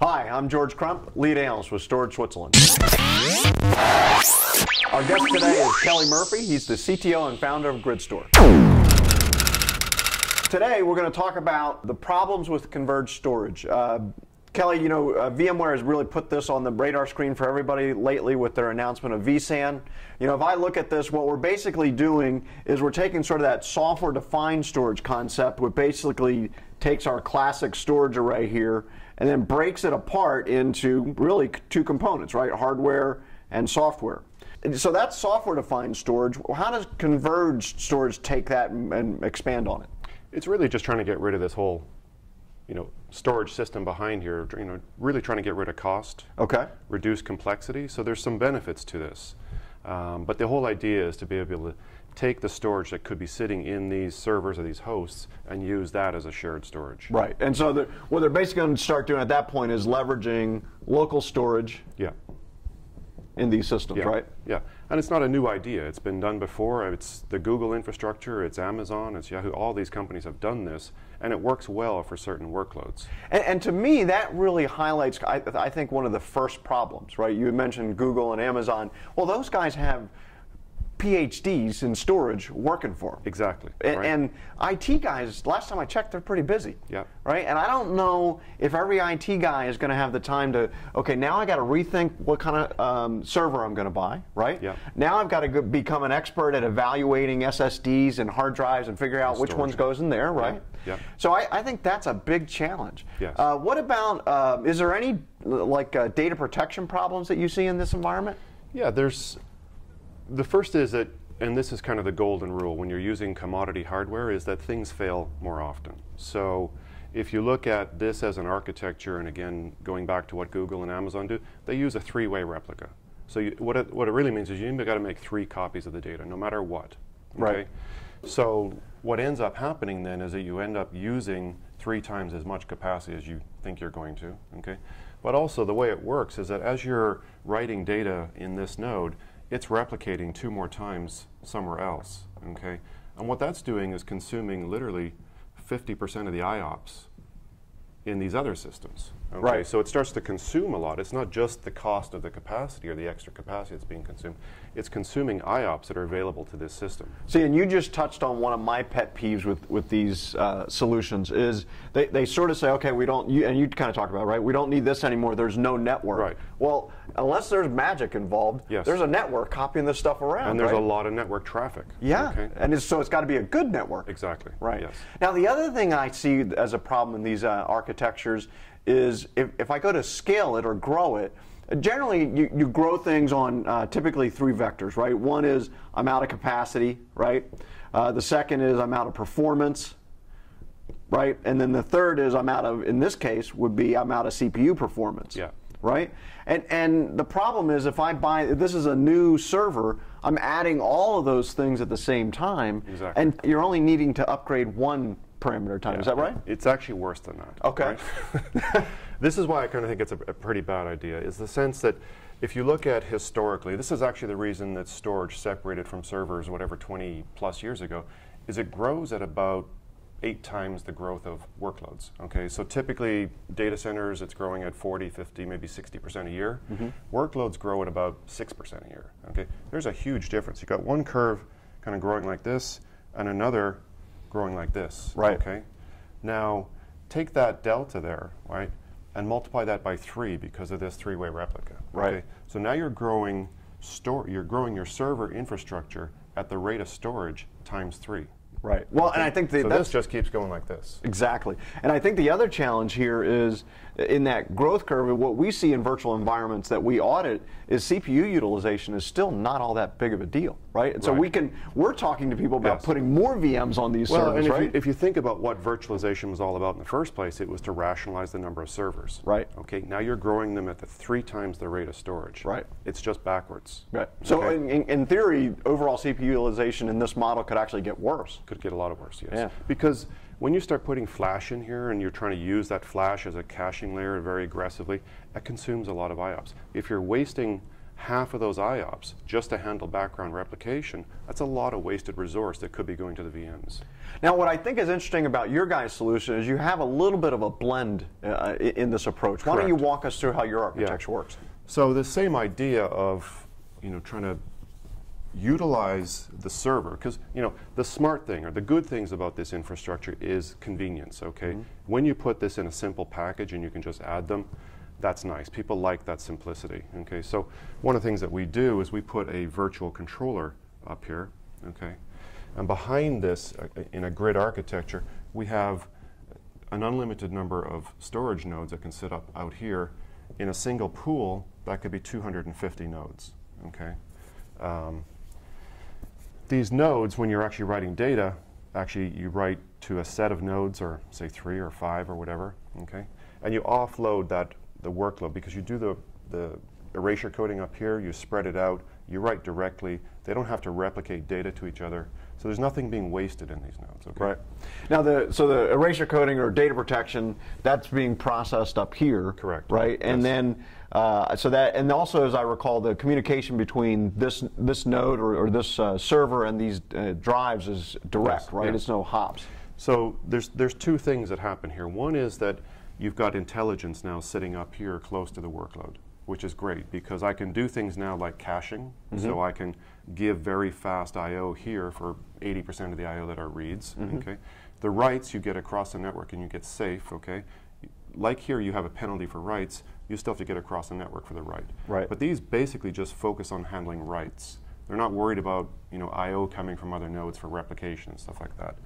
Hi, I'm George Crump, lead analyst with Storage Switzerland. Our guest today is Kelly Murphy. He's the CTO and founder of Gridstore. Today we're going to talk about the problems with converged storage. Kelly, you know, VMware has really put this on the radar screen for everybody lately with their announcement of vSAN. You know, if I look at this, what we're basically doing is we're taking sort of that software-defined storage concept, which basically takes our classic storage array here and then breaks it apart into really two components, right? Hardware and software. So that's software-defined storage. How does converged storage take that and expand on it? It's really just trying to get rid of this whole, storage system behind here, really trying to get rid of cost, reduce complexity. So there's some benefits to this. But the whole idea is to be able to take the storage that could be sitting in these servers or these hosts and use that as a shared storage. Right. And so what they're basically going to start doing at that point is leveraging local storage in these systems, right? Yeah. And it's not a new idea. It's been done before. It's the Google infrastructure, it's Amazon, it's Yahoo. All these companies have done this, and it works well for certain workloads. And to me, that really highlights, I think, one of the first problems, right? You had mentioned Google and Amazon. Well, those guys have PhDs in storage working for them. Exactly. And IT guys, last time I checked, they're pretty busy. Yeah. Right? And I don't know if every IT guy is going to have the time to, okay, now I got to rethink what kind of server I'm going to buy, right? Yeah. Now I've got to become an expert at evaluating SSDs and hard drives and figure out which ones goes in there, right? Yeah. So I think that's a big challenge. Yes. What about, is there any data protection problems that you see in this environment? Yeah, the first is that, and this is kind of the golden rule when you're using commodity hardware, is that things fail more often. So if you look at this as an architecture, and again, going back to what Google and Amazon do, they use a three-way replica. So what it really means is you've got to make 3 copies of the data, no matter what. Okay? Right. So what ends up happening then is that you end up using 3 times as much capacity as you think you're going to. Okay? But also the way it works is that as you're writing data in this node, it's replicating 2 more times somewhere else, okay? And what that's doing is consuming literally 50% of the IOPS in these other systems, okay? Right. So it starts to consume a lot. It's not just the cost of the capacity or the extra capacity that's being consumed. It's consuming IOPS that are available to this system. See, and you just touched on one of my pet peeves with these solutions is they sort of say, okay, we don't, and you kind of talked about it, right? We don't need this anymore. There's no network. Right. Well, unless there's magic involved, there's a network copying this stuff around. And there's a lot of network traffic. Yeah, okay? And so it's got to be a good network. Exactly. Right. Yes. Now, the other thing I see as a problem in these architectures is if I go to scale it or grow it, generally you grow things on typically 3 vectors, right? One is I'm out of capacity, right? The second is I'm out of performance, right? And then the third is I'm out of, in this case, would be I'm out of CPU performance. Yeah. Right? And the problem is if this is a new server, I'm adding all of those things at the same time. Exactly. And you're only needing to upgrade 1 parameter time. Is that right? It's actually worse than that. Okay. Right? This is why I kind of think it's a pretty bad idea, is the sense that if you look at historically, this is actually the reason that storage separated from servers, whatever, 20 plus years ago, is it grows at about 8 times the growth of workloads. Okay, so typically data centers, it's growing at 40, 50, maybe 60% a year. Workloads grow at about 6% a year. Okay, there's a huge difference. You've got one curve kind of growing like this, and another growing like this. Right. Okay, now take that delta there, right, and multiply that by 3 because of this 3-way replica. Right. Okay? So now you're growing your server infrastructure at the rate of storage times 3. Right. Well, and I think this just keeps going like this. Exactly. And I think the other challenge here is in that growth curve, what we see in virtual environments that we audit is CPU utilization is still not all that big of a deal, right? And so we're talking to people about putting more VMs on these servers, and right? if you think about what virtualization was all about in the first place, it was to rationalize the number of servers. Right. Okay, now you're growing them at 3 times the rate of storage. Right. It's just backwards. Right. So in theory, overall CPU utilization in this model could actually get worse. Could get a lot worse, yes. Yeah. Because when you start putting flash in here and you're trying to use that flash as a caching layer very aggressively, that consumes a lot of IOPS. If you're wasting half of those IOPS just to handle background replication, that's a lot of wasted resource that could be going to the VMs. Now, what I think is interesting about your guys' solution is you have a little bit of a blend in this approach. Why don't you walk us through how your architecture works? So the same idea of trying to utilize the server, because the smart thing or the good things about this infrastructure is convenience. Okay, when you put this in a simple package and you can just add them, that's nice. People like that simplicity. Okay, so one of the things that we do is we put a virtual controller up here. Okay, and behind this, in a grid architecture, we have an unlimited number of storage nodes that can sit up out here. In a single pool, that could be 250 nodes. Okay. These nodes, when you're actually writing data, actually you write to a set of nodes, or say 3 or 5 or whatever. Okay, and you offload the workload because you do the erasure coding up here. You spread it out. You write directly. They don't have to replicate data to each other. So there's nothing being wasted in these nodes. Okay? Right. Now, so the erasure coding or data protection, that's being processed up here. Correct. Right. And then, and also, as I recall, the communication between this node or this server and these drives is direct. Right. It's no hops. So there's two things that happen here. One is that you've got intelligence now sitting up here close to the workload, which is great because I can do things now like caching. So I can give very fast I/O here for 80% of the I/O that are reads. Okay, the writes you get across the network and you get safe. Okay, like here you have a penalty for writes. You still have to get across the network for the write. Right. But these basically just focus on handling writes. They're not worried about I/O coming from other nodes for replication and stuff like that.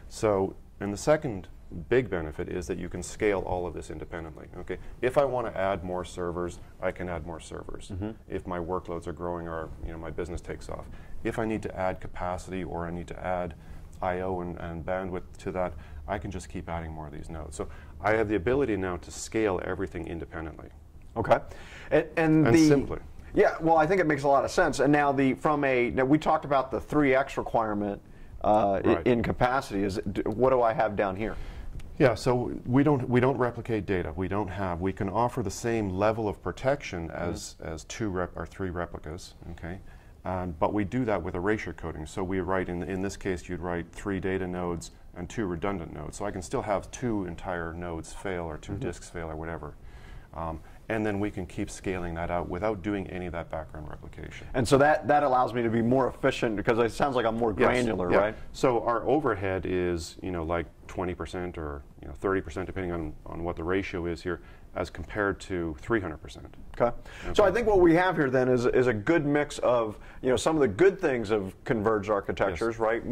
So, and the second big benefit is that you can scale all of this independently. Okay, if I want to add more servers, I can add more servers. If my workloads are growing or my business takes off. If I need to add capacity or I need to add I/O and bandwidth to that, I can just keep adding more of these nodes. So I have the ability now to scale everything independently. Okay, and simply. Yeah, well, I think it makes a lot of sense. And now now we talked about the 3x requirement in capacity. What do I have down here? Yeah, so we don't replicate data. We can offer the same level of protection as 2 or 3 replicas. Okay, but we do that with erasure coding. So we write in this case you'd write 3 data nodes and 2 redundant nodes. So I can still have 2 entire nodes fail or 2 disks fail or whatever. And then we can keep scaling that out without doing any of that background replication. And so that allows me to be more efficient because it sounds like I'm more granular, right? So our overhead is like 20% or 30% depending on what the ratio is here, as compared to 300%. Okay. So I think what we have here then is a good mix of some of the good things of converged architectures, right?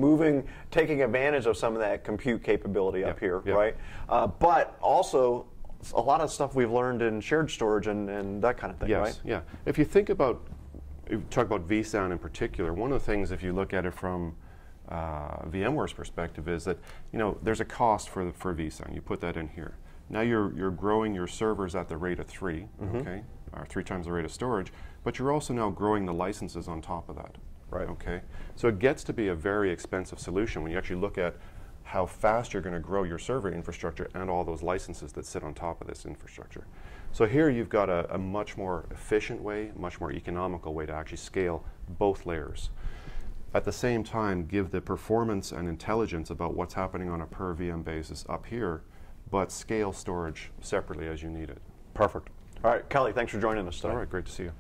Taking advantage of some of that compute capability up here, right? But also a lot of stuff we've learned in shared storage and that kind of thing, right? Yeah. If you talk about vSAN in particular, one of the things, if you look at it from VMware's perspective, is that there's a cost for vSAN. You put that in here. Now you're growing your servers at the rate of 3, okay, or 3 times the rate of storage, but you're also now growing the licenses on top of that, right? Okay, so it gets to be a very expensive solution when you actually look at how fast you're going to grow your server infrastructure and all those licenses that sit on top of this infrastructure. So here you've got a much more efficient way, much more economical way to actually scale both layers. At the same time, give the performance and intelligence about what's happening on a per VM basis up here, but scale storage separately as you need it. Perfect. All right, Kelly, thanks for joining us today. All right, great to see you.